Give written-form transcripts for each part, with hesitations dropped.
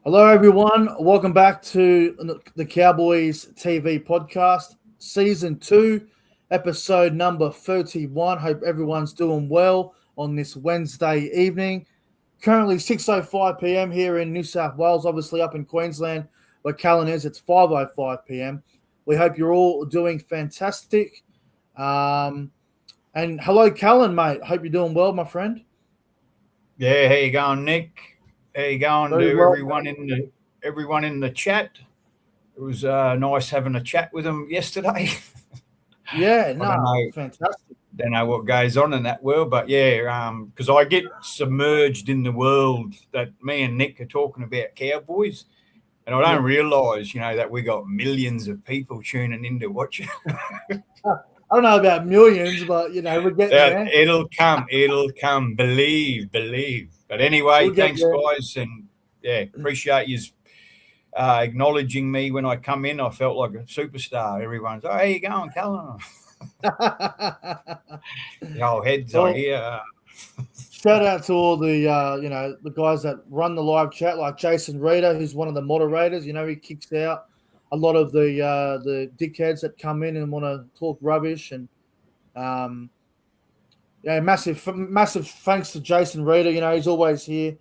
Hello, everyone. Welcome back to the Cowboys TV podcast, season 2, episode number 31. Hope everyone's doing well on this Wednesday evening. Currently 6:05 p.m. here in New South Wales, obviously up in Queensland, where Callan is. It's 5:05 p.m. We hope you're all doing fantastic. And hello, Callan, mate. Hope you're doing well, my friend. Yeah, how you going, Nick? How you going Very to well. everyone in the chat? It was nice having a chat with them yesterday. Yeah, I don't no, know, fantastic. don't know what goes on in that world, but yeah, because I get submerged in the world that me and Nick are talking about Cowboys, and I Yeah. don't realise, that we got millions of people tuning in to watch it. I don't know about millions, but we're getting there. It'll come. Believe. But anyway, We'll get thanks, there. guys, and yeah, appreciate you acknowledging me when I come in. I felt like a superstar. Everyone's, oh, how you going, Callum? The whole heads are Well, here. shout out to all the the guys that run the live chat, like Jason Reeder, who's one of the moderators. He kicks out a lot of the dickheads that come in and want to talk rubbish. And um, yeah, massive thanks to Jason Reeder. He's always here,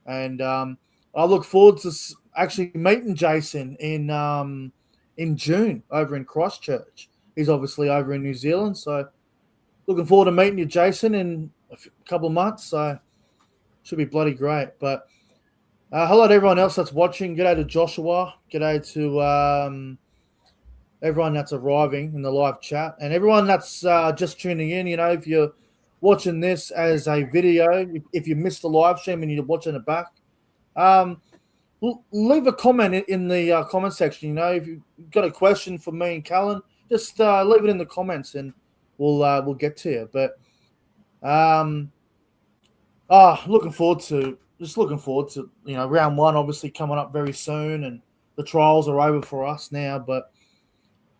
and I look forward to actually meeting Jason in June over in Christchurch. He's obviously over in New Zealand, so looking forward to meeting you, Jason, in a couple of months. So should be bloody great. But hello to everyone else that's watching. G'day to Joshua. G'day to everyone that's arriving in the live chat, and everyone that's just tuning in. If you're watching this as a video, if you missed the live stream and you're watching it back, um, leave a comment in the comment section. If you've got a question for me and Callan, just leave it in the comments, and we'll get to you. But looking forward to round one, obviously coming up very soon, and the trials are over for us now. But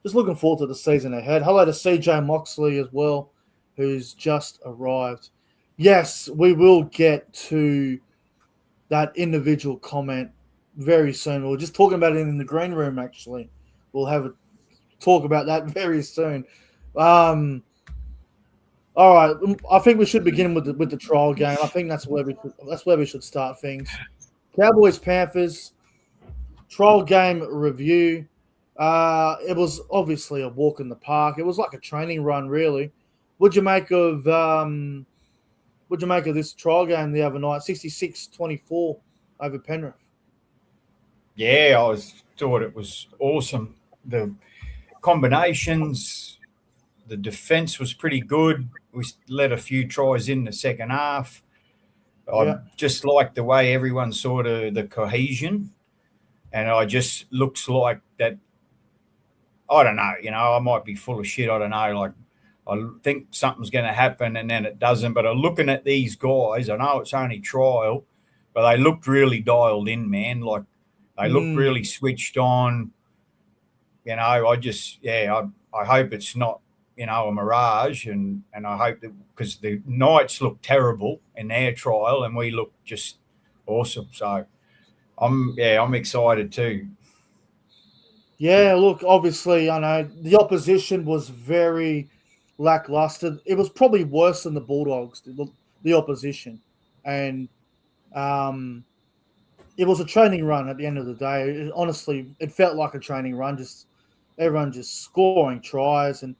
just looking forward to the season ahead. Hello to CJ Moxley as well, who's just arrived. Yes, we will get to that individual comment very soon. We were just talking about it in the green room, actually. We'll have a talk about that very soon. All right, I think we should begin with the trial game. I think that's where we should start things. Cowboys Panthers trial game review. It was obviously a walk in the park. It was like a training run, really. What'd you make of this trial game the other night? 66-24 over Penrith. Yeah, thought it was awesome. The combinations, the defense was pretty good. We let a few tries in the second half. I just like the way everyone sort of the cohesion, and I just looks like that. I don't know, I might be full of shit. I don't know. Like, I think something's going to happen and then it doesn't. But I'm looking at these guys. I know it's only trial, but they looked really dialed in, man. Like, they looked really switched on. I hope it's not, a mirage, and I hope that, because the Knights look terrible in their trial and we look just awesome. So I'm excited too. Yeah, look, obviously, I know the opposition was very lackluster. It was probably worse than the Bulldogs, the opposition, and it was a training run at the end of the day. Honestly, it felt like a training run. Just everyone just scoring tries, and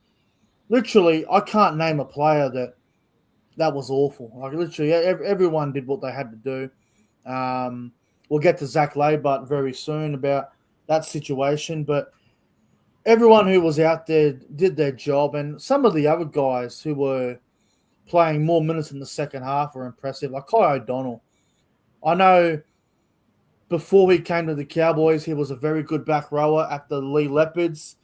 literally, I can't name a player that was awful. Like, literally, everyone did what they had to do. We'll get to Zach Laybutt very soon about that situation, but everyone who was out there did their job, and some of the other guys who were playing more minutes in the second half were impressive. Like Kai O'Donnell, I know before he came to the Cowboys, he was a very good back rower at the Lee Leopards,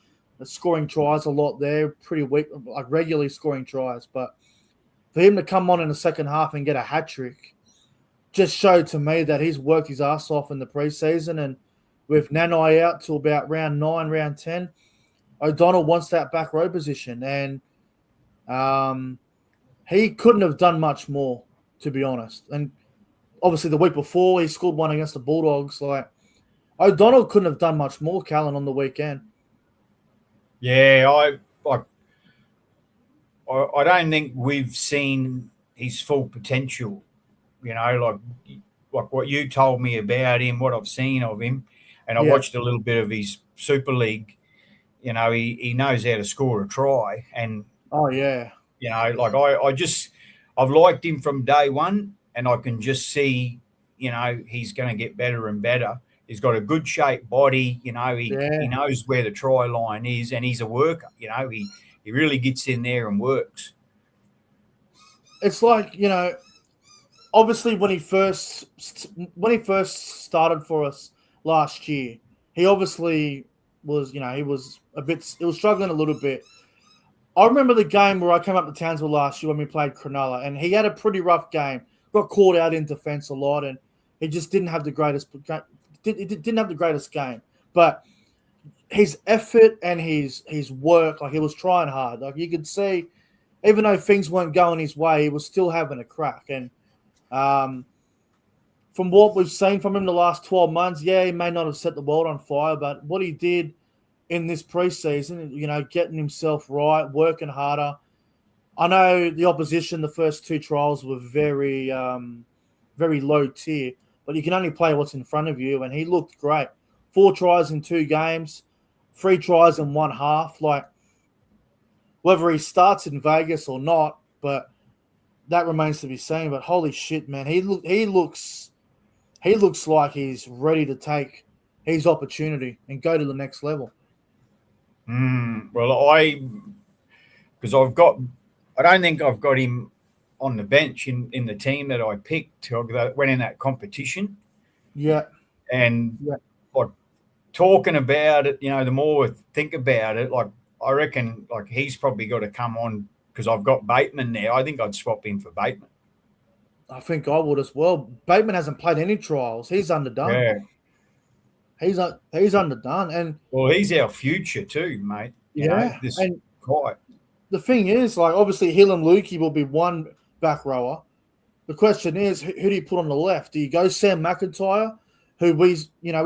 scoring tries a lot there, pretty weak, like regularly scoring tries. But for him to come on in the second half and get a hat trick just showed to me that he's worked his ass off in the preseason. And with Nanai out till about round 9, round 10, O'Donnell wants that back row position. And he couldn't have done much more, to be honest. And Obviously, the week before he scored one against the Bulldogs. Like O'Donnell couldn't have done much more, Callan, on the weekend. Yeah, I don't think we've seen his full potential. You know, like what you told me about him, what I've seen of him, and I Yeah. watched a little bit of his Super League. You know, he knows how to score a try, and Oh yeah. you know, like I've liked him from day one, and I can just see, you know, he's going to get better and better. He's got a good shaped body. You know, he Yeah. knows where the try line is, and he's a worker. You know, he really gets in there and works. It's like, obviously when he first started for us last year, he obviously was, he was struggling a little bit. I remember the game where I came up to Townsville last year when we played Cronulla, and he had a pretty rough game. Got caught out in defence a lot, and he just didn't have the greatest. Didn't have the greatest game, but his effort and his work, like he was trying hard. Like you could see, even though things weren't going his way, he was still having a crack. And um, from what we've seen from him the last 12 months, yeah, he may not have set the world on fire, but what he did in this preseason, getting himself right, working harder. I know the opposition, the first two trials were very, very low tier, but you can only play what's in front of you, and he looked great. 4 tries in 2 games, 3 tries in one half. Like, whether he starts in Vegas or not, but that remains to be seen. But holy shit, man, he looks like he's ready to take his opportunity and go to the next level. Well, because I don't think I've got him on the bench in the team that I picked. I went in that competition, Yeah, and yeah. like talking about it, you know, the more I think about it, like I reckon like he's probably got to come on because I've got Bateman there. I think I'd swap him for Bateman. I think I would as well. Bateman hasn't played any trials. He's underdone. Yeah. He's underdone, and Well, he's our future too, mate. You know, yeah, this and guy. the thing is, like, obviously Hill and Lukey will be one back rower. The question is, who do you put on the left? Do you go Sam McIntyre, who we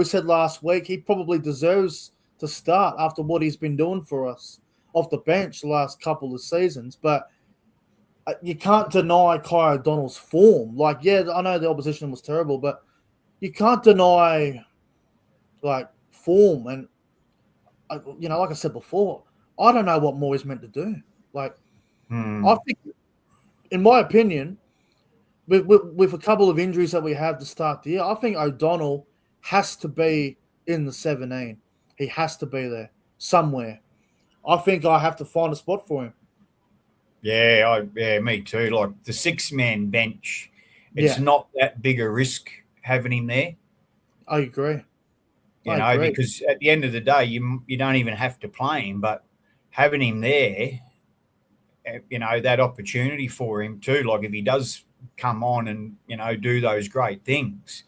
said last week he probably deserves to start after what he's been doing for us off the bench the last couple of seasons, but you can't deny Kai O'Donnell's form. Like, yeah, I know the opposition was terrible, but you can't deny like form. And like I said before, I don't know what more he's meant to do. Like, I think, in my opinion, with a couple of injuries that we have to start the year, I think O'Donnell has to be in the 17. He has to be there somewhere. I think I have to find a spot for him. Yeah, me too. Like the 6-man bench, it's Yeah, not that big a risk having him there. I agree. You I know, agree. because at the end of the day, you don't even have to play him, but having him there, you know, that opportunity for him too. Like if he does come on and do those great things,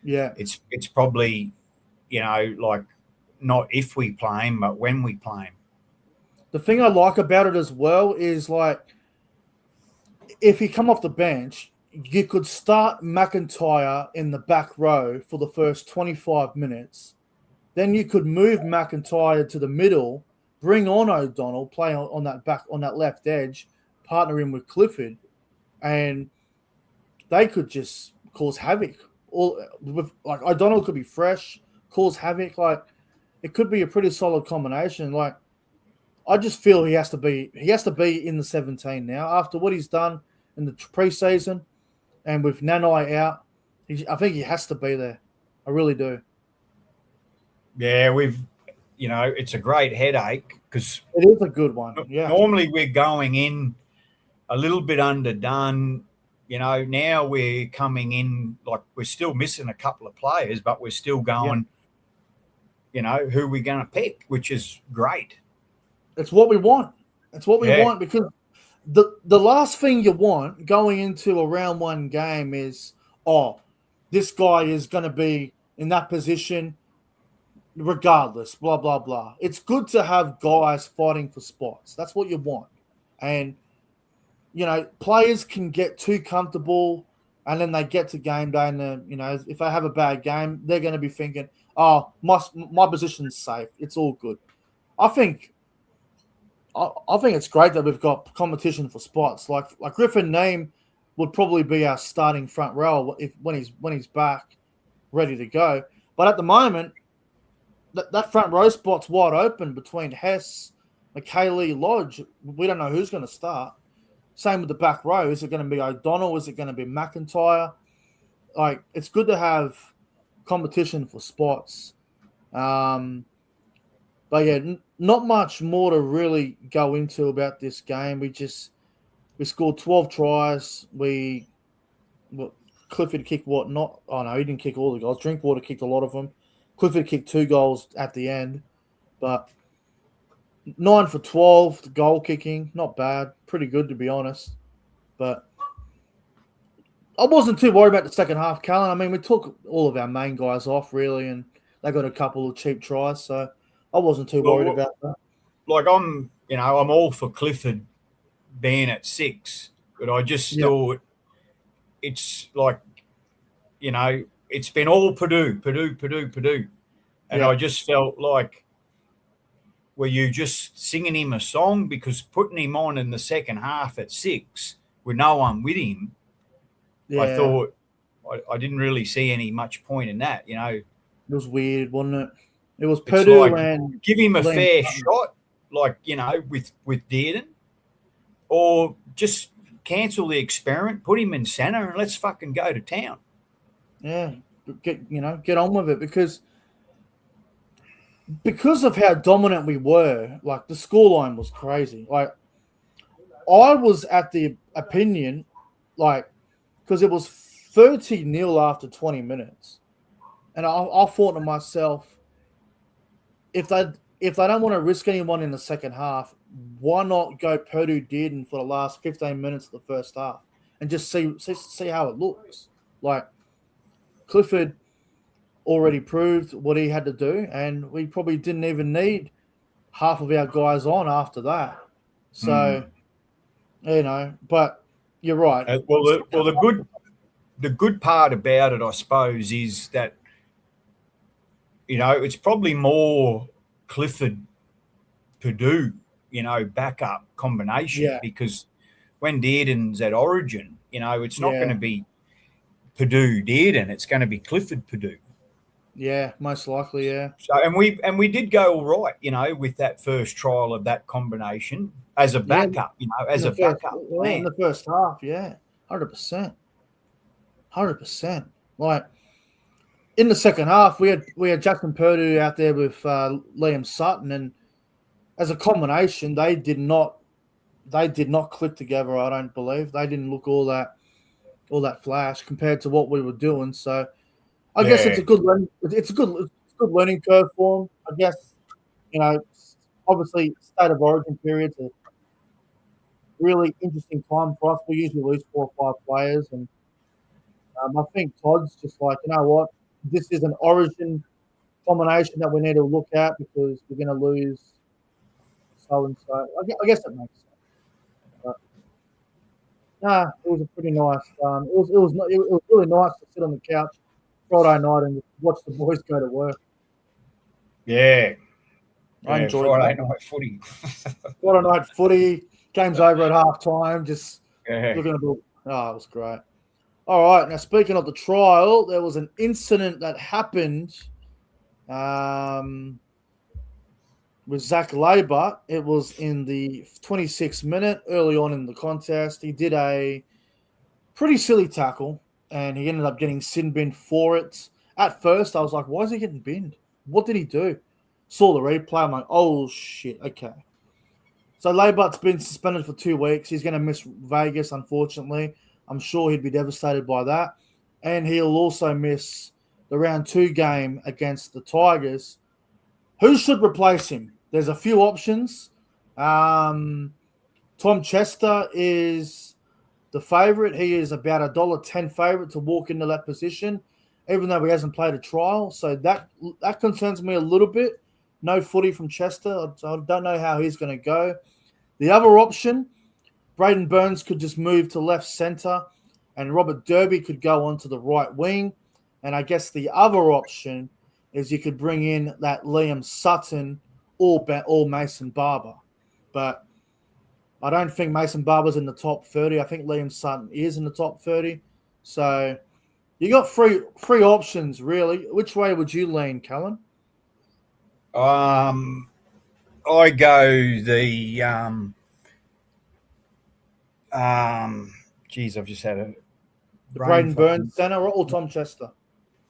Yeah. it's probably like not if we play him, but when we play him. The thing I like about it as well is, like, if he come off the bench, you could start McIntyre in the back row for the first 25 minutes. Then you could move McIntyre to the middle, bring on O'Donnell, play on that left edge, partner him with Clifford, and they could just cause havoc. Like, O'Donnell could be fresh, cause havoc. Like, it could be a pretty solid combination. Like, I just feel he has to be in the 17 now after what he's done in the preseason, and with Nanai out. I think he has to be there. I really do. Yeah, it's a great headache because It is a good one. Yeah. normally we're going in a little bit underdone. You know, now we're coming in like we're still missing a couple of players, but we're still Yeah. going, who we're going to pick, which is great. It's what we want. It's what we Yeah. want, because the last thing you want going into a round one game is, oh, this guy is going to be in that position regardless, blah, blah, blah. It's good to have guys fighting for spots. That's what you want. And, players can get too comfortable and then they get to game day, and if they have a bad game, they're going to be thinking, "Oh, my position's safe. It's all good." I think I think it's great that we've got competition for spots. Like Griffin Neame would probably be our starting front row if when he's back, ready to go. But at the moment, that front row spot's wide open between Hess, McKaylee, Lodge. We don't know who's going to start. Same with the back row. Is it going to be O'Donnell? Is it going to be McIntyre? Like, it's good to have competition for spots. But yeah, not much more to really go into about this game. We scored 12 tries. Clifford kicked what? Not. Oh no, he didn't kick all the goals. Drinkwater kicked a lot of them. Clifford kicked 2 goals at the end, but 9 for 12. The goal kicking, not bad. Pretty good, to be honest. But I wasn't too worried about the second half, Callan. I mean, we took all of our main guys off, really, and they got a couple of cheap tries, so I wasn't too worried about that. Like, I'm all for Clifford being at 6, but I just thought it's like, it's been all Purdue. And I just felt like, were you just singing him a song? Because putting him on in the second half at 6 with no one with him, I thought I didn't really see any much point in that. It was weird, wasn't it? It was It's Purdue like, and give him a Liam fair Sutton. shot, like, with Dearden, or just cancel the experiment, put him in center, and let's fucking go to town. Yeah, get on with it because of how dominant we were. Like, the scoreline was crazy. Like, I was at the opinion, like, because it was 30-0 after 20 minutes, and I thought to myself, if they don't want to risk anyone in the second half, why not go Purdue Dearden for the last 15 minutes of the first half and just see how it looks? Like, Clifford already proved what he had to do, and we probably didn't even need half of our guys on after that. So, but you're right. The good part about it, I suppose, is that it's probably more Clifford Purdue, backup combination, because when Dearden's at Origin, it's not going to be Purdue Dearden, it's going to be Clifford Purdue. Yeah, most likely, yeah. So and we did go all right, with that first trial of that combination as a backup, as a backup plan. In the first half, 100%. Like, in the second half, we had Jackson Purdue out there with Liam Sutton, and as a combination, they did not click together. I don't believe they didn't look all that flash compared to what we were doing. So, I guess it's a good learning curve for them. I guess, obviously, state of origin period's a really interesting time for us. We usually lose 4 or 5 players, and I think Todd's just like, you know what, this is an origin combination that we need to look at because we're going to lose so and so. I guess that makes sense. But, it was a pretty nice. It was really nice to sit on the couch Friday night and watch the boys go to work. Yeah. I enjoyed Friday that. night footy. Friday night footy, game's over at half time, just looking at it was great. All right, now speaking of the trial, there was an incident that happened with Zach Labour. It was in the 26th minute, early on in the contest. He did a pretty silly tackle, and he ended up getting sin binned for it. At first, I was like, why is he getting binned? What did he do? Saw the replay. I'm like, oh, shit, okay. So Labart's been suspended for 2 weeks. He's going to miss Vegas, unfortunately. I'm sure he'd be devastated by that. And he'll also miss the round 2 game against the Tigers. Who should replace him? There's a few options. Tom Chester is the favourite. He is about $1.10 favourite to walk into that position, even though he hasn't played a trial. So that concerns me a little bit. No footy from Chester. I don't know how he's going to go. The other option, Braden Burns could just move to left centre. and Robert Derby could go onto the right wing. And I guess the other option is you could bring in that Liam Sutton or Mason Barber. But I don't think Mason Barber's in the top 30. I think Liam Sutton is in the top 30. So you got three options, really. Which way would you lean, Callan? I go the geez, I've just had a The brain Braden fucking Burns center or Tom Chester?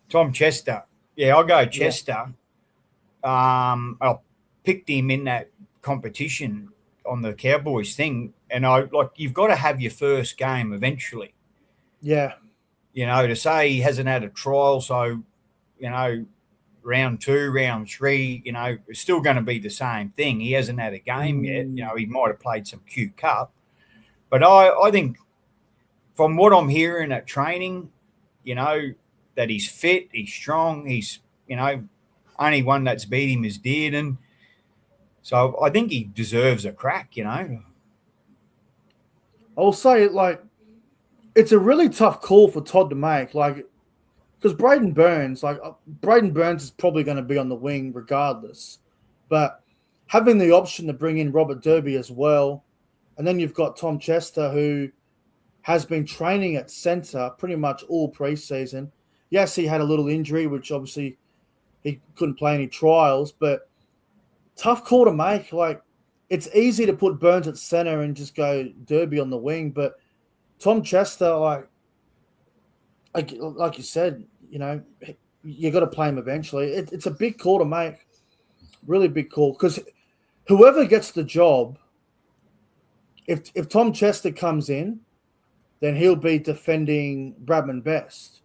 Tom Chester. Yeah, I'll go Yeah. Chester. I picked him in that competition on the Cowboys thing, and you've got to have your first game eventually. Yeah. To say he hasn't had a trial, so round 2, round 3, it's still going to be the same thing. He hasn't had a game yet. He might have played some Q Cup, but I think from what I'm hearing at training, that he's fit, he's strong, he's only one that's beat him is Dearden. So I think he deserves a crack, I'll say it it's a really tough call for Todd to make. Because Braden Burns is probably going to be on the wing regardless. But having the option to bring in Robert Derby as well, and then you've got Tom Chester, who has been training at centre pretty much all preseason. Yes, he had a little injury, which obviously he couldn't play any trials, but tough call to make. It's easy to put Burns at centre and just go Derby on the wing, but Tom Chester, like you said, you got to play him eventually. It's a big call to make, really big call, because whoever gets the job, if Tom Chester comes in, then he'll be defending Bradman Best,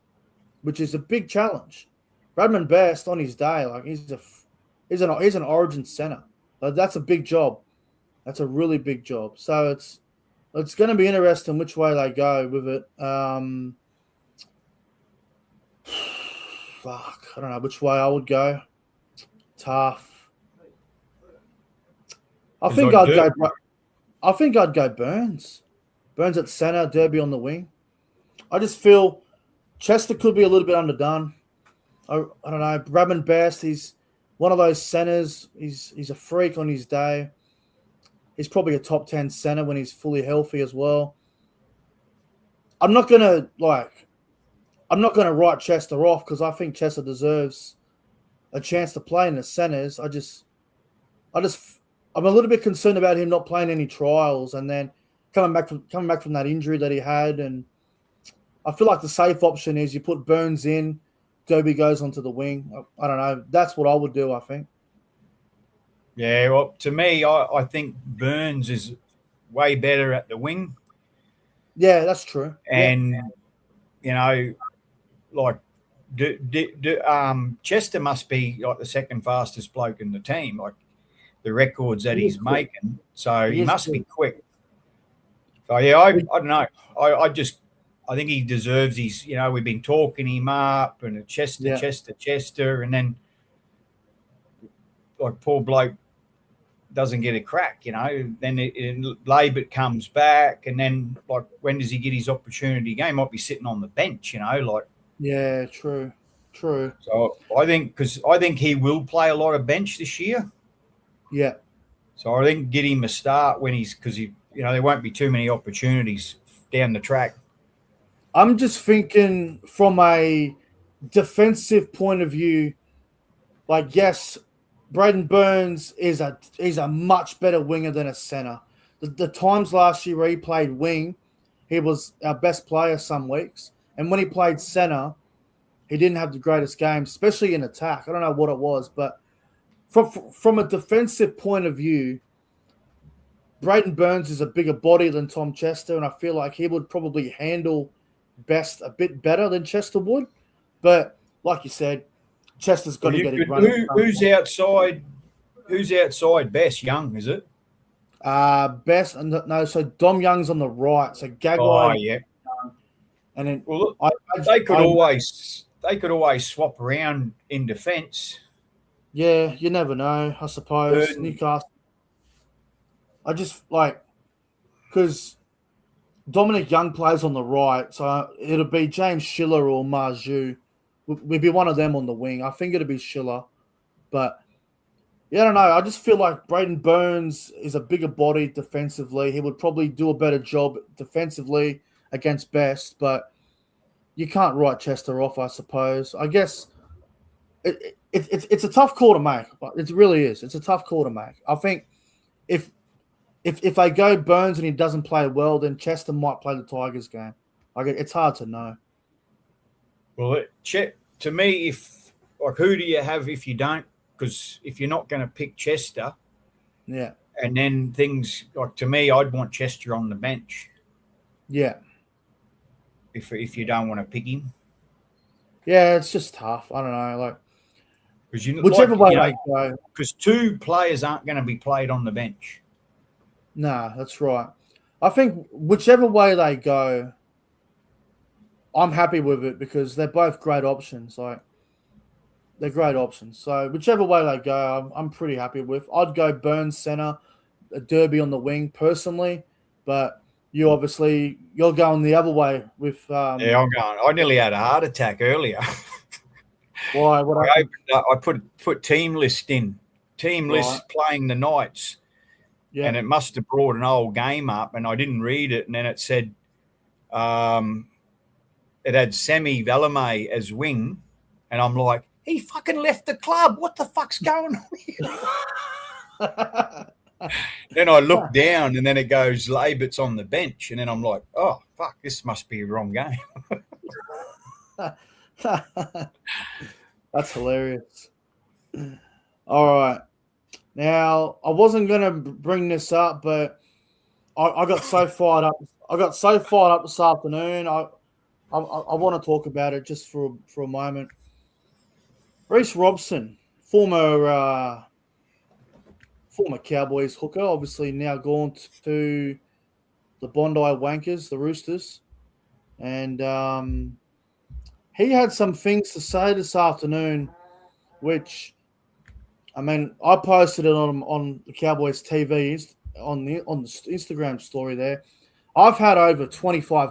which is a big challenge. Bradman Best on his day, he's an Origin center. That's a big job. That's a really big job. So it's going to be interesting which way they go with it. Fuck, I don't know which way I would go. Tough. I think I'd go Burns. Burns at center, Derby on the wing. I just feel Chester could be a little bit underdone. I don't know. Bradman Best, he's one of those centers. He's a freak on his day. He's probably a top 10 center when he's fully healthy as well. I'm not gonna write Chester off because I think Chester deserves a chance to play in the centers. I'm a little bit concerned about him not playing any trials and then coming back from that injury that he had. And I feel like the safe option is you put Burns in, Derby goes onto the wing. I don't know. That's what I would do, I think. Yeah, well, to me, I think Burns is way better at the wing. Yeah, that's true. And, Chester must be like the second fastest bloke in the team, like the records that he's making. So he must be quick. So, yeah, I don't know. I think he deserves his, we've been talking him up and a Chester. And then, like, poor bloke doesn't get a crack, then Labert comes back, and then when does he get his opportunity game? He might be sitting on the bench, Yeah, true. So I think he will play a lot of bench this year. Yeah. So I think get him a start because there won't be too many opportunities down the track. I'm just thinking from a defensive point of view, yes, Braden Burns is a much better winger than a center. The times last year where he played wing, he was our best player some weeks. And when he played center, he didn't have the greatest game, especially in attack. I don't know what it was, but from a defensive point of view, Braden Burns is a bigger body than Tom Chester, and I feel like he would probably handle Best a bit better than Chester would. But like you said, Chester's got to get it running. Who's outside? Who's outside Best? Young, is it? Best so Dom Young's on the right. So Gagai. Oh yeah. And then they could always swap around in defence. Yeah, you never know. I suppose Newcastle. I just because Dominic Young plays on the right, so it'll be James Schiller or Marju. We'd be one of them on the wing. I think it'll be Schiller, but yeah, I don't know. I just feel like Braden Burns is a bigger body defensively. He would probably do a better job defensively against Best, but you can't write Chester off, I suppose. I guess it's a tough call to make. It really is. It's a tough call to make. I think if if they go Burns and he doesn't play well, then Chester might play the Tigers game. Like it's hard to know. Well, to me, if like who do you have if you don't? Because if you're not going to pick Chester, Yeah, and then things like to me, I'd want Chester on the bench yeah, if you don't want to pick him. yeah. It's just tough. I don't know. Like Because you whichever like, way they go. because two players aren't going to be played on the bench. Nah, that's right. I think whichever way they go, I'm happy with it because they're both great options. Like they're great options. So whichever way they go, I'm pretty happy with. I'd go Burns center, a Derby on the wing personally, but you're going the other way with Yeah, I'm going. I nearly had a heart attack earlier. why what happened? I put team list in, team Right. list playing the Knights, Yeah. and it must have brought an old game up, and I didn't read it, and then it said, it had Semi Valame as wing, and I'm like, he fucking left the club. What the fuck's going on here? Then I look down, and then it goes Labert's on the bench, and then I'm like, oh fuck, this must be a wrong game. That's hilarious. All right. Now, I wasn't going to bring this up, but I got so fired up. I got so fired up this afternoon. I want to talk about it just for a moment. Reece Robson, former Cowboys hooker, obviously now gone to the Bondi Wankers, the Roosters, and he had some things to say this afternoon, which, I mean, I posted it on the Cowboys TV on the Instagram story there. I've had over 25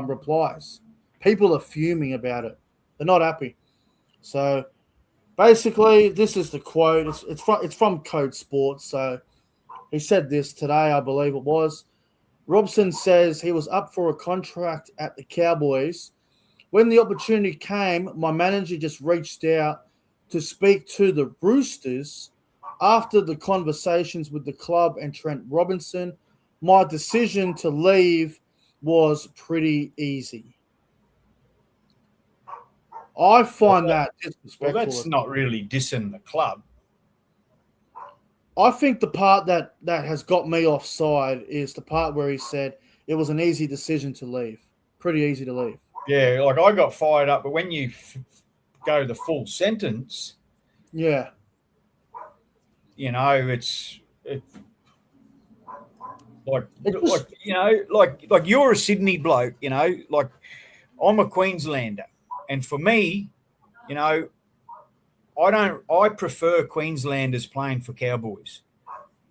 replies. People are fuming about it. They're not happy. So basically, this is the quote. It's from Code Sports. So he said this today, I believe it was. Robson says he was up for a contract at the Cowboys. When the opportunity came, my manager just reached out to speak to the Roosters. After the conversations with the club and Trent Robinson, my decision to leave was pretty easy. I find that disrespectful. Well, that's not really dissing the club. I think the part that has got me offside is the part where he said it was an easy decision to leave. Pretty easy to leave. Yeah, like I got fired up, but when you go the full sentence, yeah, you know, it's like you know, like you're a Sydney bloke, you know, like I'm a Queenslander, and for me, you know, I prefer Queenslanders playing for Cowboys.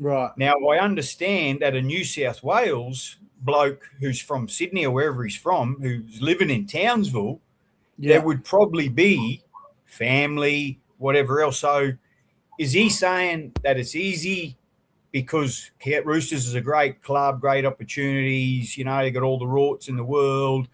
Right. Now I understand that a New South Wales bloke who's from Sydney or wherever he's from, who's living in Townsville, there would probably be family, whatever else. So is he saying that it's easy because Roosters is a great club, great opportunities, you know, they got all the rorts in the world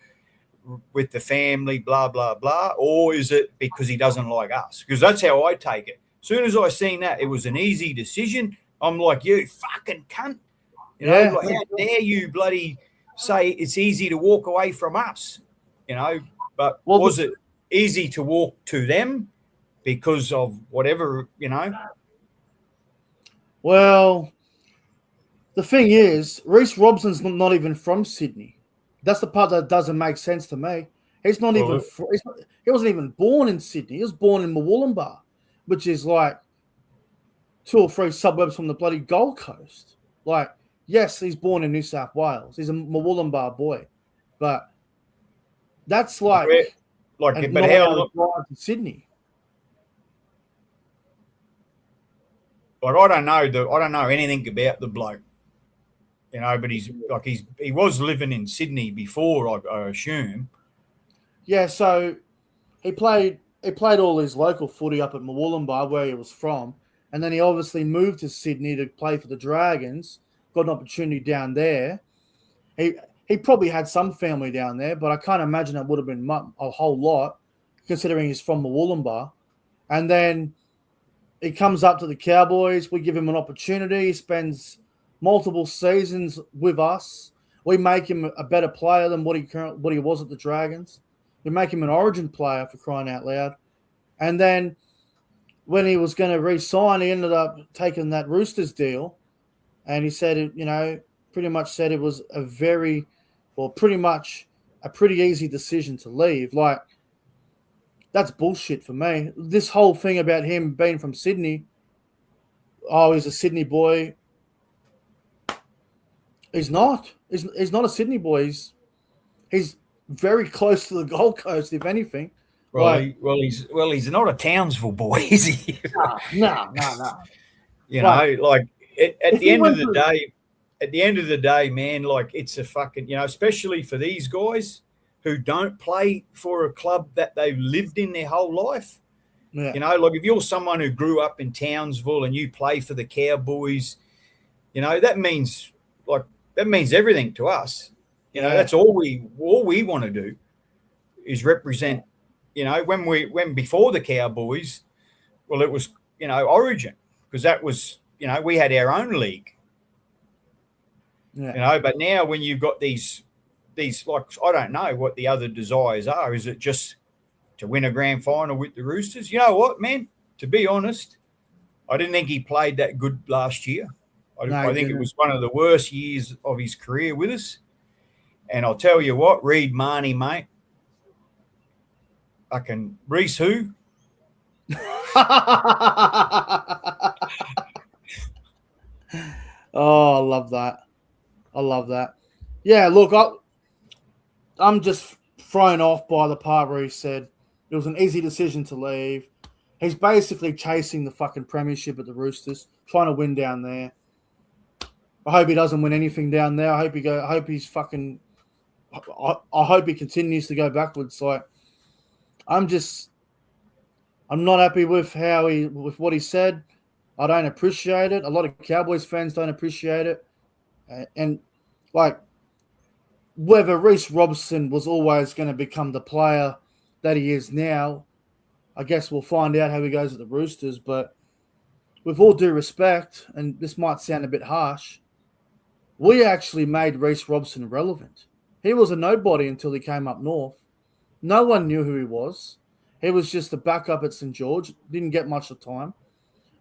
with the family, blah, blah, blah? Or is it because he doesn't like us? Because that's how I take it. As soon as I seen that, it was an easy decision. I'm like, you fucking cunt. You know, like, how dare you bloody say it's easy to walk away from us? You know, but was it easy to walk to them because of whatever, you know? Well, the thing is, Reece Robson's not even from Sydney. That's the part that doesn't make sense to me. He's not even. He wasn't even born in Sydney. He was born in Murwillumbah, which is like 2 or 3 suburbs from the bloody Gold Coast. Like, yes, he's born in New South Wales. He's a Murwillumbah boy, but that's like but how to Sydney. Like I don't know anything about the bloke. But he was living in Sydney before, I assume. Yeah, so he played all his local footy up at Murwillumbah, where he was from, and then he obviously moved to Sydney to play for the Dragons. Got an opportunity down there. He he probably had some family down there, but I can't imagine it would have been a whole lot, considering he's from Murwillumbah. And then he comes up to the Cowboys. We give him an opportunity. He spends multiple seasons with us. We make him a better player than what he was at the Dragons. We make him an Origin player, for crying out loud. And then when he was going to re-sign, he ended up taking that Roosters deal, and he said, pretty much said it was pretty much a pretty easy decision to leave. Like, that's bullshit for me. This whole thing about him being from Sydney, he's a Sydney boy. He's not. He's not a Sydney boy. He's very close to the Gold Coast, if anything. Well, he's not a Townsville boy, is he? No. At the end of the day, man, like, it's a fucking, especially for these guys who don't play for a club that they've lived in their whole life. Yeah. Like, if you're someone who grew up in Townsville and you play for the Cowboys, that means everything to us. That's all we want to do is represent. When before the Cowboys, well, it was Origin, because that was we had our own league. Yeah. But now when you've got these like, I don't know what the other desires are. Is it just to win a grand final with the Roosters? You know what, man? To be honest, I didn't think he played that good last year. I think it was one of the worst years of his career with us. And I'll tell you what, Reed Marnie, mate. Reese who? Oh, I love that. Yeah, look, I'm just thrown off by the part where he said it was an easy decision to leave. He's basically chasing the fucking premiership at the Roosters, trying to win down there. I hope he doesn't win anything down there. I hope he continues to go backwards. Like, I'm not happy with what he said. I don't appreciate it. A lot of Cowboys fans don't appreciate it. And like, whether Reece Robson was always going to become the player that he is now, I guess we'll find out how he goes at the Roosters. But with all due respect, and this might sound a bit harsh, we actually made Reece Robson relevant. He was a nobody until he came up north. No one knew who he was. He was just a backup at St. George. Didn't get much of time.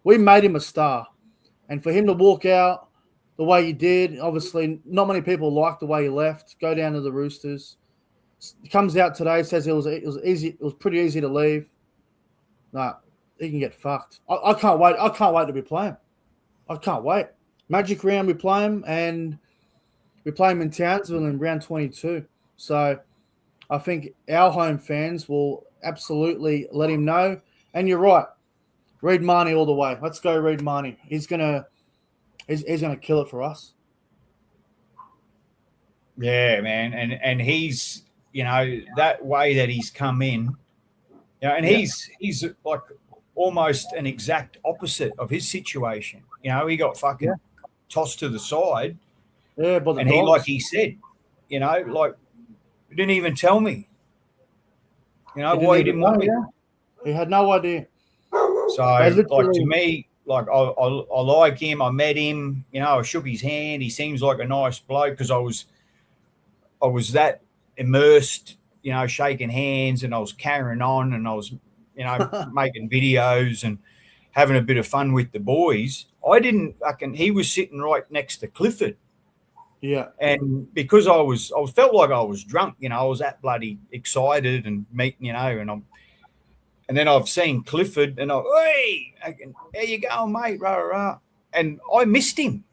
We made him a star. And for him to walk out the way he did, obviously not many people liked the way he left, go down to the Roosters. He comes out today, says it was easy. It was pretty easy to leave. Nah, he can get fucked. I can't wait. I can't wait to be playing. I can't wait. Magic round, we play him, and we play him in Townsville in round 22. So I think our home fans will absolutely let him know. And you're right. Reed Marnie all the way. Let's go, Reed Marnie. He's gonna kill it for us. Yeah, man. And he's, that way that he's come in, and he's like almost an exact opposite of his situation. He got fucking tossed to the side. Yeah, but and he, like he said, he didn't even tell me. Why he didn't want me. Yeah. He had no idea. So, like, to me, like, I like him. I met him. I shook his hand. He seems like a nice bloke, because I was that immersed, shaking hands, and I was carrying on, and I was, making videos and having a bit of fun with the boys. He was sitting right next to Clifford. Yeah. And because I felt like I was drunk, I was that bloody excited and and then I've seen Clifford, and hey, how you going, mate? Rah, rah, rah. And I missed him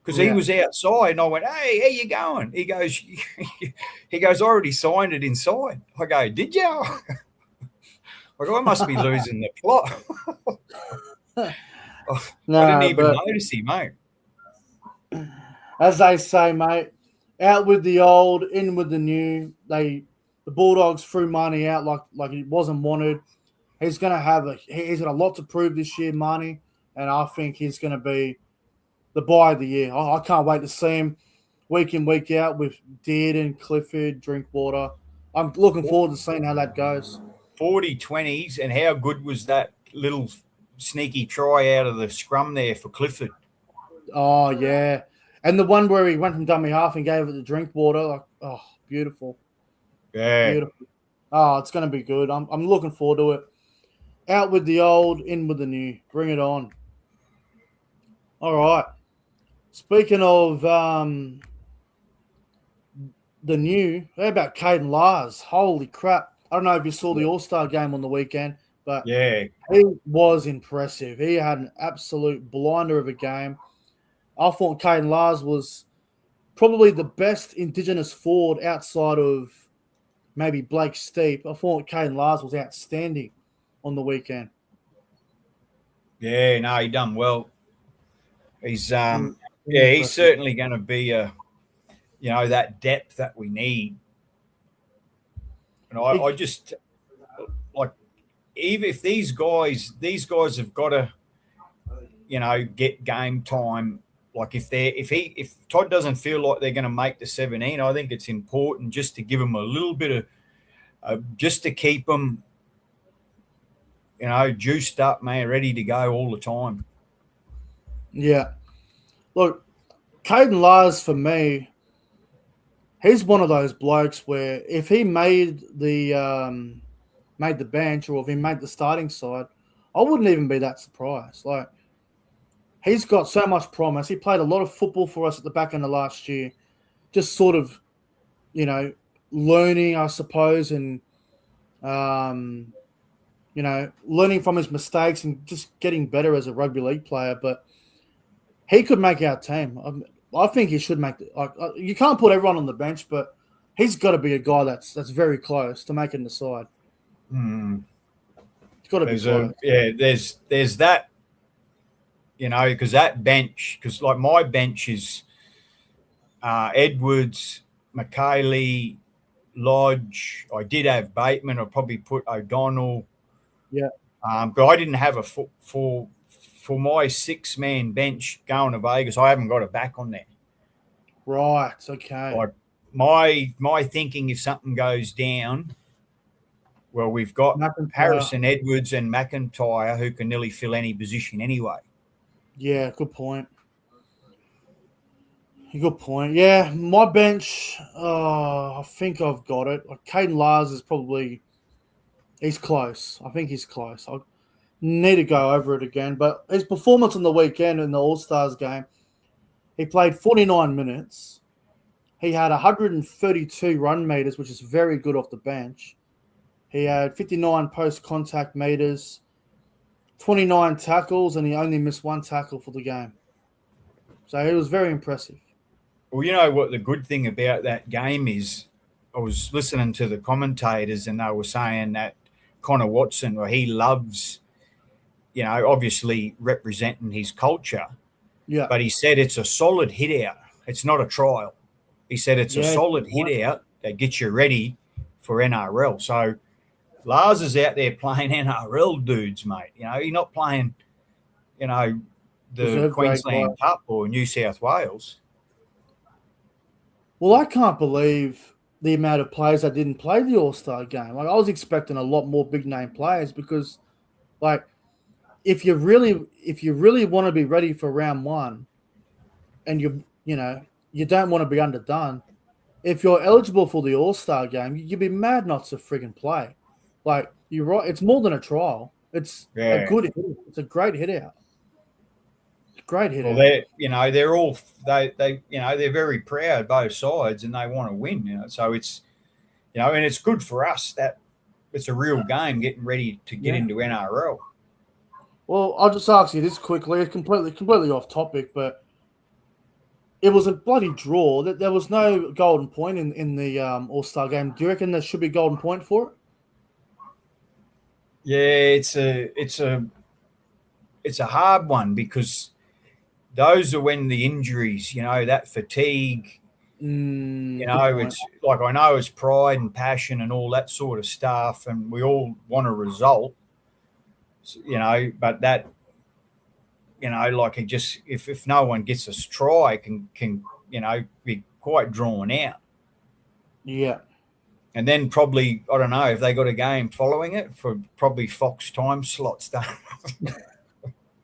because he was outside, and I went, hey, how you going? He goes, I already signed it inside. I go, did you? I must be losing the plot. I didn't even notice him, mate. As they say, mate, out with the old, in with the new. The Bulldogs threw money out like it wasn't wanted. He's got a lot to prove this year, Marnie, and I think he's gonna be the buy of the year. I can't wait to see him week in, week out with Dearden, Clifford, Drinkwater. I'm looking forward to seeing how that goes. 40-20s, and how good was that little sneaky try out of the scrum there for Clifford? Oh yeah, and the one where he went from dummy half and gave it to Drinkwater, like oh, beautiful, Yeah. beautiful. Oh, it's gonna be good. I'm looking forward to it. Out with the old, in with the new. Bring it on. All right. Speaking of the new, how about Caden Lars? Holy crap! I don't know if you saw the All Star game on the weekend, but Yeah. he was impressive. He had an absolute blinder of a game. I thought Caden Lars was probably the best Indigenous forward outside of maybe Blake Steep. I thought Caden Lars was outstanding on the weekend. Yeah, no, he done well. He's He was yeah, he's impressive. certainly going to be that depth that we need. And I He, just like, even if these guys have got to get game time. Like if Todd doesn't feel like they're going to make the 17, I think it's important just to give them a little bit of just to keep them juiced up, man, ready to go all the time. yeah. Look, Caden Lars for me, he's one of those blokes where if he made the bench or if he made the starting side, I wouldn't even be that surprised. Like he's got so much promise. He played a lot of football for us at the back end of last year, just sort of, you know, learning, I suppose, and um, learning from his mistakes and just getting better as a rugby league player. But he could make our team. I think he should make. You can't put everyone on the bench, but he's got to be a guy that's very close to making the side. Mm. It's got to be close. There's that, because that bench, because like my bench is Edwards, McKaylee, Lodge. I did have Bateman. I probably put O'Donnell. Yeah. But I didn't have for my 6-man bench going to Vegas. I haven't got a back on there. Right. Okay. Like my thinking, if something goes down, well, we've got McIntyre. Harrison, Edwards, and McIntyre who can nearly fill any position anyway. Yeah. Good point. Good point. Yeah, my bench. I think I've got it. Like Caden Lars is probably he's close. I think he's close. I need to go over it again. But his performance on the weekend in the All Stars game, he played 49 minutes. He had 132 run meters, which is very good off the bench. He had 59 post contact meters, 29 tackles, and he only missed one tackle for the game. So it was very impressive. Well, you know what the good thing about that game is? I was listening to the commentators and they were saying that Connor Watson, well, he loves, obviously representing his culture, Yeah. but he said it's a solid hit out. It's not a trial. He said it's a Yeah. solid hit out that gets you ready for NRL. So Lars is out there playing NRL dudes, mate. He's not playing, the Reserve grade guy. Queensland Cup or New South Wales. Well, I can't believe the amount of players that didn't play the All Star game. Like I was expecting a lot more big name players because, like, if you really want to be ready for round one, and you don't want to be underdone, if you're eligible for the All Star game, you'd be mad not to friggin' play. Like you're right, it's more than a trial. It's a Yeah. good hit. It's a great hit out. Great hit Well, out. they're all they're very proud both sides and they want to win. So it's and it's good for us that it's a real game getting ready to get into NRL. Well, I'll just ask you this quickly. It's completely off topic, but it was a bloody draw. There was no golden point in the All Star game. Do you reckon there should be golden point for it? Yeah, it's a hard one because those are when the injuries, that fatigue, Good point. it's like I know it's pride and passion and all that sort of stuff, and we all want a result, but that, like it just if no one gets a try, can be quite drawn out. Yeah. And then probably, I don't know, if they got a game following it for probably Fox time slots done.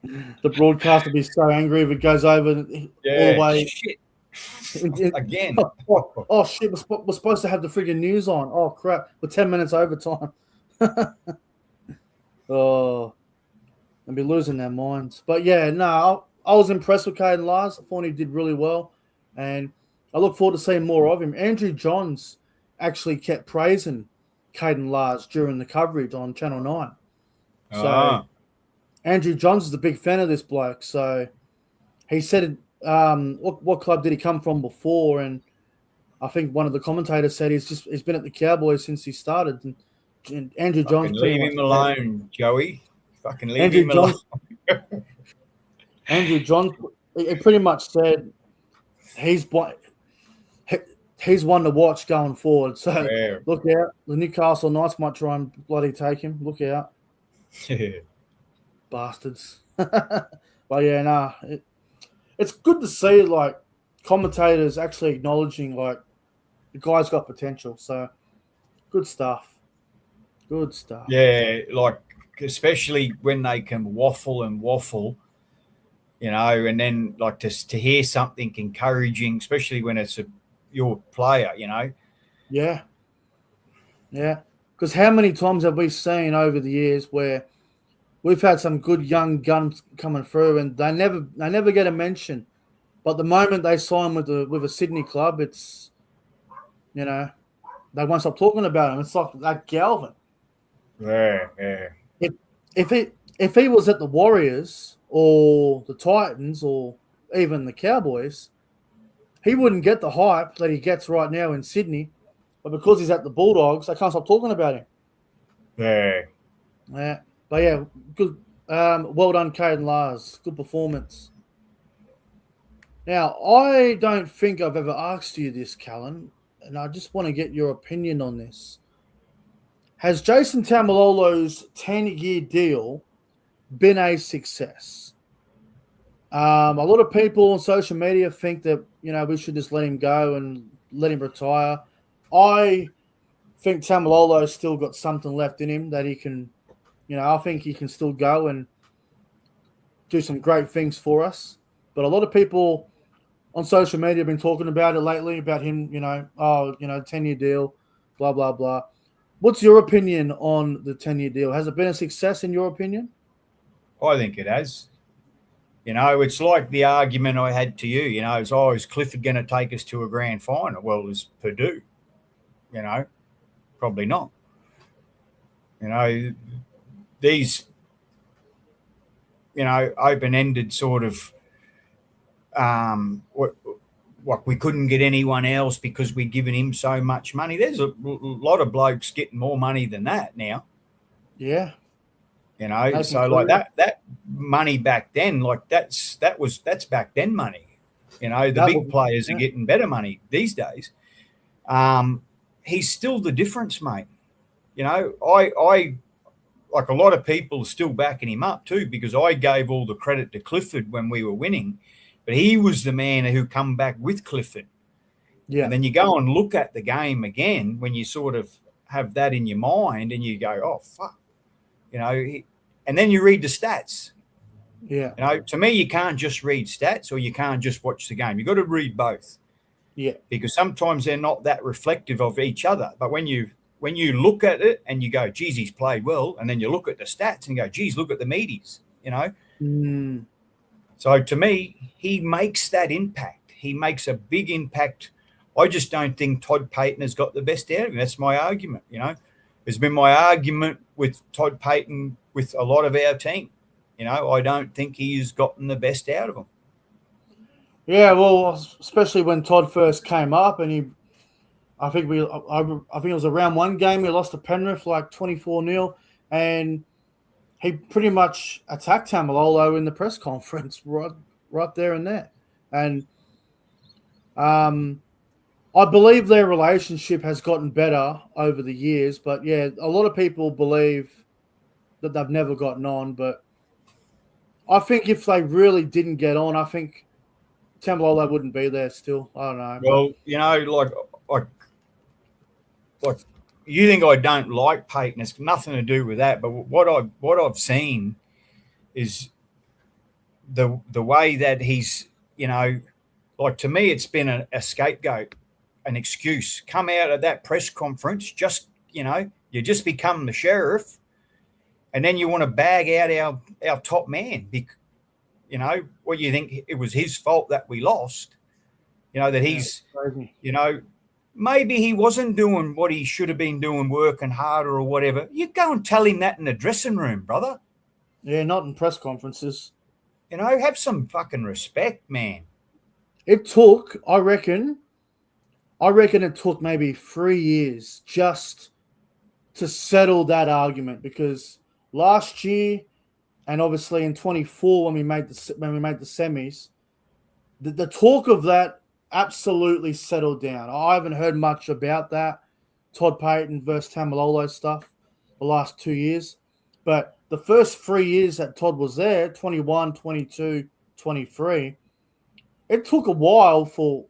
The broadcaster will be so angry if it goes over all the way. Shit. It, Again. oh shit, we're supposed to have the friggin' news on. Oh crap, we're 10 minutes overtime. Oh, they'll be losing their minds. But yeah, no, I was impressed with Caden Lars. I thought he did really well, and I look forward to seeing more of him. Andrew Johns actually kept praising Caden Lars during the coverage on Channel 9. So Andrew Johns is a big fan of this bloke. So he said, what club did he come from before? And I think one of the commentators said he's been at the Cowboys since he started. And Andrew Johns leave him alone, Joey. Fucking leave him alone. Andrew Johns, he pretty much said he's one to watch going forward. So look out. The Newcastle Knights might try and bloody take him. Look out. Yeah. Bastards. But yeah, nah. It's good to see like commentators actually acknowledging like the guy's got potential. So good stuff. Good stuff. Yeah, like especially when they can waffle, and then like to hear something encouraging, especially when it's your player, Yeah. Yeah. Because how many times have we seen over the years where we've had some good young guns coming through and they never get a mention. But the moment they sign with a Sydney club, it's they won't stop talking about him. It's like that Galvin. Yeah. If he was at the Warriors or the Titans or even the Cowboys, he wouldn't get the hype that he gets right now in Sydney. But because he's at the Bulldogs, they can't stop talking about him. Yeah. Yeah. But yeah, good. Well done, Caden Lars. Good performance. Now, I don't think I've ever asked you this, Callan, and I just want to get your opinion on this. Has Jason Tamalolo's 10-year deal been a success? A lot of people on social media think that, we should just let him go and let him retire. I think Tamalolo's still got something left in him that he can, I think he can still go and do some great things for us. But a lot of people on social media have been talking about it lately, about him, 10-year deal, blah, blah, blah. What's your opinion on the 10-year deal? Has it been a success in your opinion? I think it has. It's like the argument I had to you, is Clifford going to take us to a grand final? Well, is Purdue, probably not. These, open-ended sort of, what we couldn't get anyone else because we'd given him so much money. There's a lot of blokes getting more money than that now. Yeah. So like that money back then, like that's back then money. The big players are getting better money these days. He's still the difference, mate. I like a lot of people are still backing him up too, because I gave all the credit to Clifford when we were winning, but he was the man who come back with Clifford. Yeah. And then you go and look at the game again when you sort of have that in your mind and you go, oh, fuck. And then you read the stats. Yeah. To me, you can't just read stats or you can't just watch the game. You've got to read both. Yeah. Because sometimes they're not that reflective of each other. But when you look at it and you go, geez, he's played well, and then you look at the stats and you go, geez, look at the meaties, So to me, he makes that impact. He makes a big impact. I just don't think Todd Payton has got the best out of him. That's my argument, It's been my argument with Todd Payton with a lot of our team. I don't think he's gotten the best out of him. Yeah, well, especially when Todd first came up, and I think it was a round one game. We lost to Penrith like 24-0, and he pretty much attacked Tamalolo in the press conference right right there and there. And I believe their relationship has gotten better over the years. But yeah, a lot of people believe that they've never gotten on. But I think if they really didn't get on, I think Tamalolo wouldn't be there still. I don't know. But Well, like you think I don't like Peyton. It's nothing to do with that. But what I've seen is the way that he's, like to me, it's been a scapegoat, an excuse. Come out of that press conference, you just become the sheriff, and then you want to bag out our top man. What you think it was his fault that we lost? That he's, maybe he wasn't doing what he should have been doing, working harder or whatever. You go and tell him that in the dressing room, brother. Yeah, not in press conferences. Have some fucking respect, man. It took, I reckon it took maybe 3 years just to settle that argument, because last year and obviously in 24 when we made the semis, the talk of that absolutely settled down. I haven't heard much about that Todd Payton versus Tamalolo stuff the last 2 years, but the first 3 years that Todd was there, 21, 22, 23, it took a while for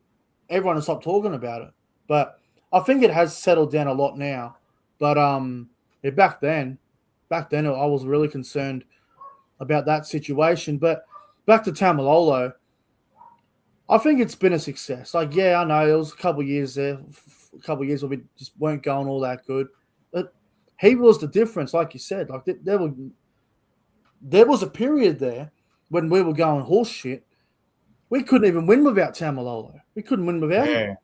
everyone to stop talking about it. But I think it has settled down a lot now. But yeah, back then I was really concerned about that situation. But back to Tamalolo, I think it's been a success. Like, yeah, I know it was a couple of years there, a couple of years where we just weren't going all that good. But he was the difference, like you said. Like there was a period there when we were going horse shit. We couldn't even win without Tamalolo. We couldn't win without him.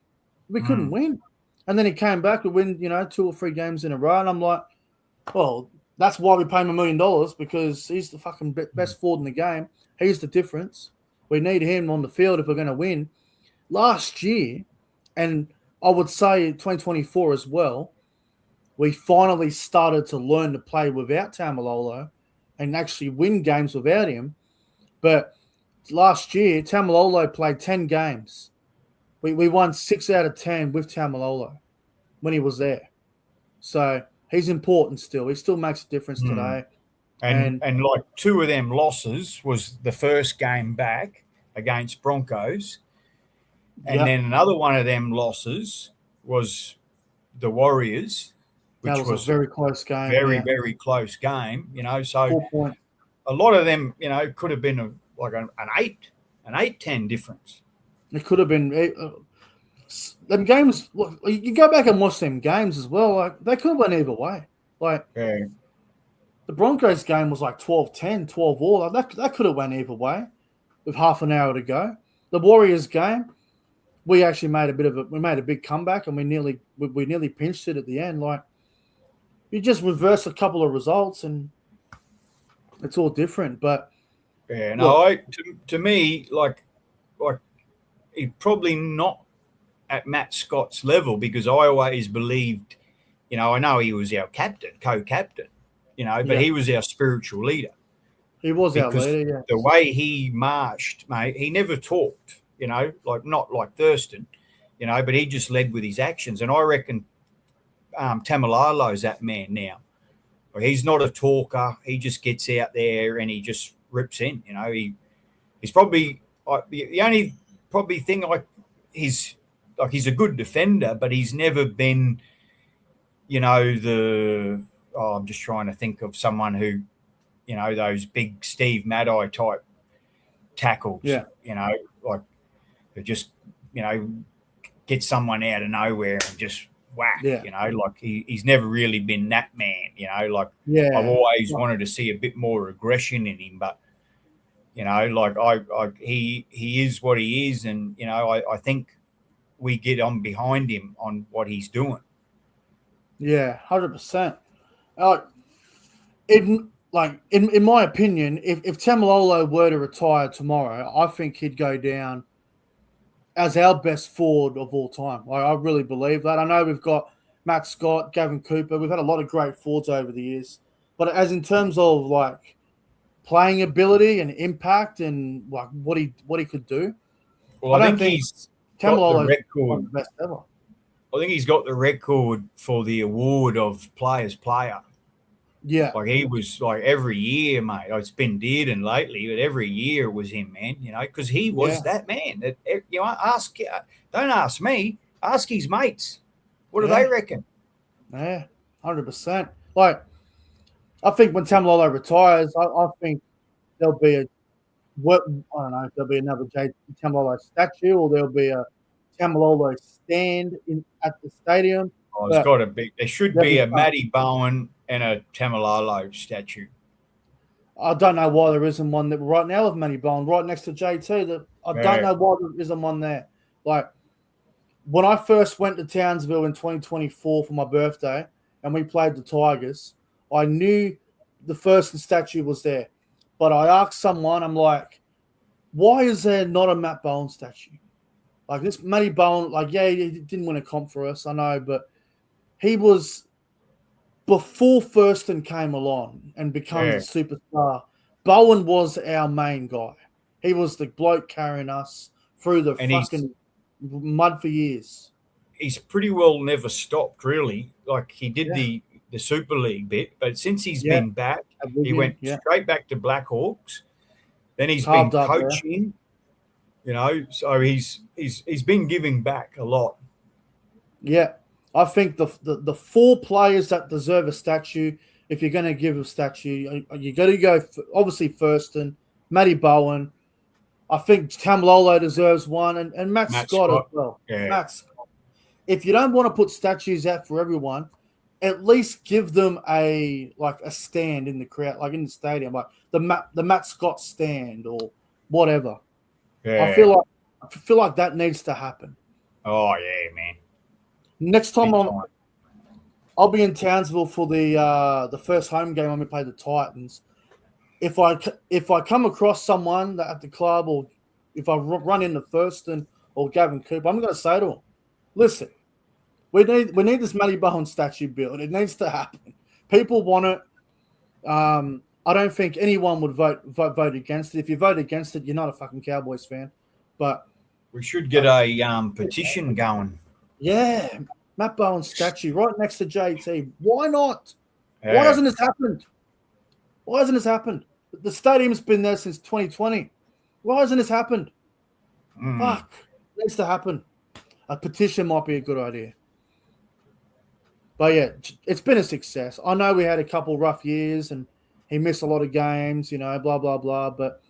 We couldn't win. And then he came back to win, 2 or 3 games in a row. And I'm like, well, that's why we pay him $1 million, because he's the fucking best forward in the game. He's the difference. We need him on the field if we're going to win. Last year, and I would say 2024 as well, we finally started to learn to play without Tamalolo and actually win games without him. But last year, Tamalolo played 10 games. We won 6 out of 10 with Tamalolo when he was there. So he's important still. He still makes a difference today. And like 2 of them losses was the first game back against Broncos. And then another one of them losses was the Warriors, which that was a very close game. Very close game, So 4 points. A lot of them, could have been an 8-10 difference. It could have been them games. Look, you go back and watch them games as well. Like, they could have went either way. Like the Broncos game was like 12-10, 12-all. Like, that could have went either way with half an hour to go. The Warriors game, we actually made a big comeback, and we nearly pinched it at the end. Like, you just reverse a couple of results and it's all different. But to me, like he's probably not at Matt Scott's level, because I always believed, I know he was our captain, co-captain, but he was our spiritual leader. He was our leader, yeah. The way he marched, mate, he never talked, like not like Thurston, but he just led with his actions. And I reckon Tamalolo's that man now. He's not a talker. He just gets out there and he just rips in. He's probably the only thing he's a good defender, but he's never been, I'm just trying to think of someone who, those big Steve Maddai type tackles. Yeah. Like who just, get someone out of nowhere and just whack. Like he's never really been that man. I've always wanted to see a bit more aggression in him, but he is what he is, and I think we get on behind him on what he's doing. Yeah, 100%. In my opinion, if Tamalolo were to retire tomorrow, I think he'd go down as our best forward of all time. I really believe that. I know we've got Matt Scott, Gavin Cooper. We've had a lot of great forwards over the years, but as in terms of like playing ability and impact and like what he could do. Well, I I don't think think he's got the Tamalolo's one record. of the best ever. I think he's got the record for the award of player's player. Yeah, Like he was like every year, mate. It's been Dearden lately, but every year it was him, man. You know, because he was that man. That you know, don't ask me. Ask his mates. What do they reckon? Yeah, 100%. Like, I think when Tamalolo retires, I think there'll be I don't know if there'll be another Tamalolo statue or there'll be a Tamalolo stand at the stadium. Oh, it's got to be. There should there'll be be a some. Matty Bowen and a Tamalolo statue. I don't know why there isn't one that right now of Matty Bowen right next to JT. I don't know why there isn't one there. Like, when I first went to Townsville in 2024 for my birthday and we played the Tigers, I knew the first statue was there. But I asked someone, I'm like, why is there not a Matt Bowen statue? Like this Matty Bowen, like, yeah, he didn't win a comp for us, I know, but he was before Thurston came along and become the superstar. Bowen was our main guy. He was the bloke carrying us through the fucking mud for years. He's pretty well never stopped, really. Like he did the Super League bit, but since he's been back, he went straight back to Blackhawks. Then he's been coaching, you know, so he's been giving back a lot. Yeah, I think the four players that deserve a statue, if you're going to give a statue, you got to go obviously Thurston, Matty Bowen. I think Tamalolo deserves one, and Matt Scott as well. Yeah. Matt Scott. If you don't want to put statues out for everyone, at least give them a stand in the crowd, like in the stadium, like the Matt Scott stand or whatever. Yeah. I feel like that needs to happen. Oh yeah, man. Next time I'll be in Townsville for the first home game when we play the Titans. If I come across someone at the club or if I run into Thurston or Gavin Cooper, I'm going to say to them, listen, we need this Matty Bowen statue built. It needs to happen. People want it. I don't think anyone would vote against it. If you vote against it, you're not a fucking Cowboys fan. But we should get a petition going. Yeah, Matt Bowen statue right next to JT. Why not? Yeah. Why hasn't this happened? Why hasn't this happened? The stadium's been there since 2020. Why hasn't this happened? Fuck. It needs to happen. A petition might be a good idea. But yeah, it's been a success. I know we had a couple rough years and he missed a lot of games, you know, blah, blah, blah. But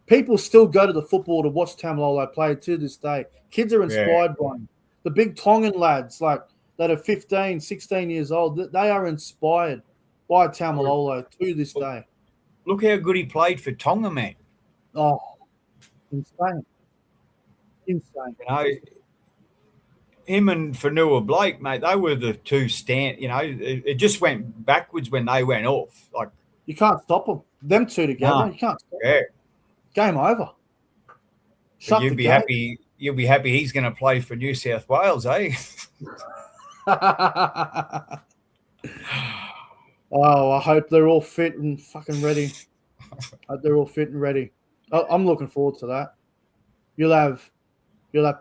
people still go to the football to watch Tamalolo play to this day. Kids are inspired by him. The big Tongan lads, like that are 15, 16 years old, they are inspired by Tamalolo to this day. Look how good he played for Tonga, man. Oh, insane. Insane. You know, him and Fanua Blake, mate, they were the two you know, it just went backwards when they went off. Like you can't stop them. Them two together, you can't stop them. Game over. You'll be happy he's going to play for New South Wales, eh? Oh, I hope they're all fit and fucking ready. I hope they're all fit and ready. I'm looking forward to that. You'll have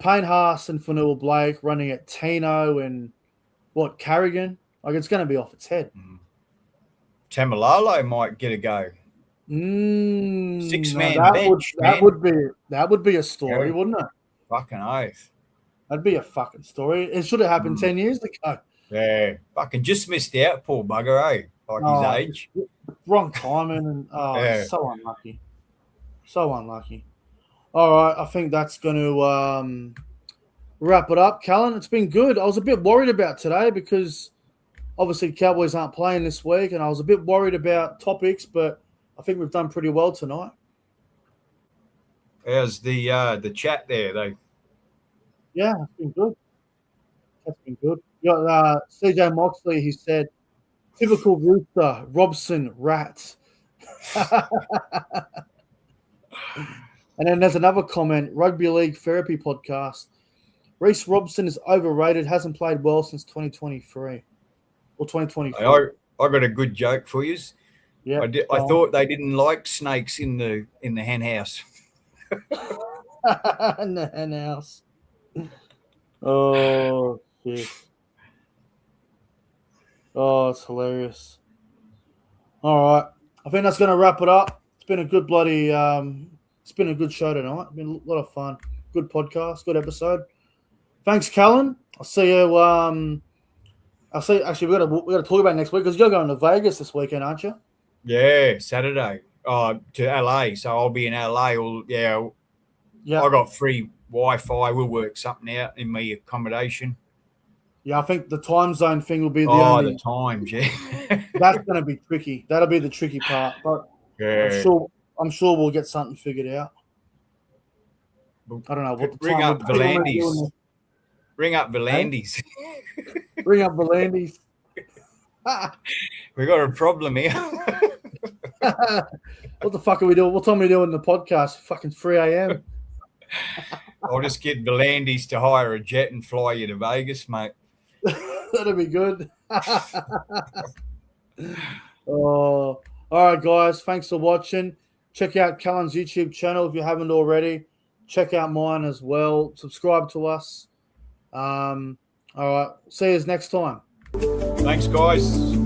Payne Haas and Fanua Blake running at Tino and Carrigan. Like it's going to be off its head. Tamalolo might get a go. 6-man bench. That would be a story, wouldn't it? Fucking oath. That'd be a fucking story. It should have happened 10 years ago. Yeah, fucking just missed out, poor bugger, eh? Like his age. Wrong timing and so unlucky. So unlucky. All right, I think that's going to wrap it up. Callan, it's been good. I was a bit worried about today because obviously Cowboys aren't playing this week, and I was a bit worried about topics, but I think we've done pretty well tonight. How's the chat there, though? Yeah, it's been good. That's been good. You got CJ Moxley, he said, typical rooster, Robson, rat. And then there's another comment, Rugby League Therapy Podcast. Reece Robson is overrated, hasn't played well since 2023 or 2024. I got a good joke for you. Yeah. I thought they didn't like snakes in the hen house. In the hen house. Oh shit. Oh, it's hilarious. All right. I think that's gonna wrap it up. It's been a good bloody it's been a good show tonight. It's been a lot of fun. Good podcast, good episode. Thanks, Callan. I'll see you I'll see actually we gotta talk about it next week because you're going to Vegas this weekend, aren't you? Yeah, Saturday. To LA. So I'll be in LA. Yeah, Yeah. I got free Wi-Fi. We'll work something out in my accommodation. Yeah, I think the time zone thing will be the Oh, only the times, yeah. that's gonna be tricky. That'll be the tricky part. But Yeah. I'm sure we'll get something figured out. I don't know what the Ring time up will be. Volandis. Ring up Volandis. Bring up Volandis. We got a problem here. What the fuck are we doing? What time are we doing the podcast? Fucking 3 a.m. I'll just get Volandis to hire a jet and fly you to Vegas, mate. That'll be good. Oh, all right, guys. Thanks for watching. Check out Callan's YouTube channel if you haven't already. Check out mine as well. Subscribe to us. All right. See you next time. Thanks, guys.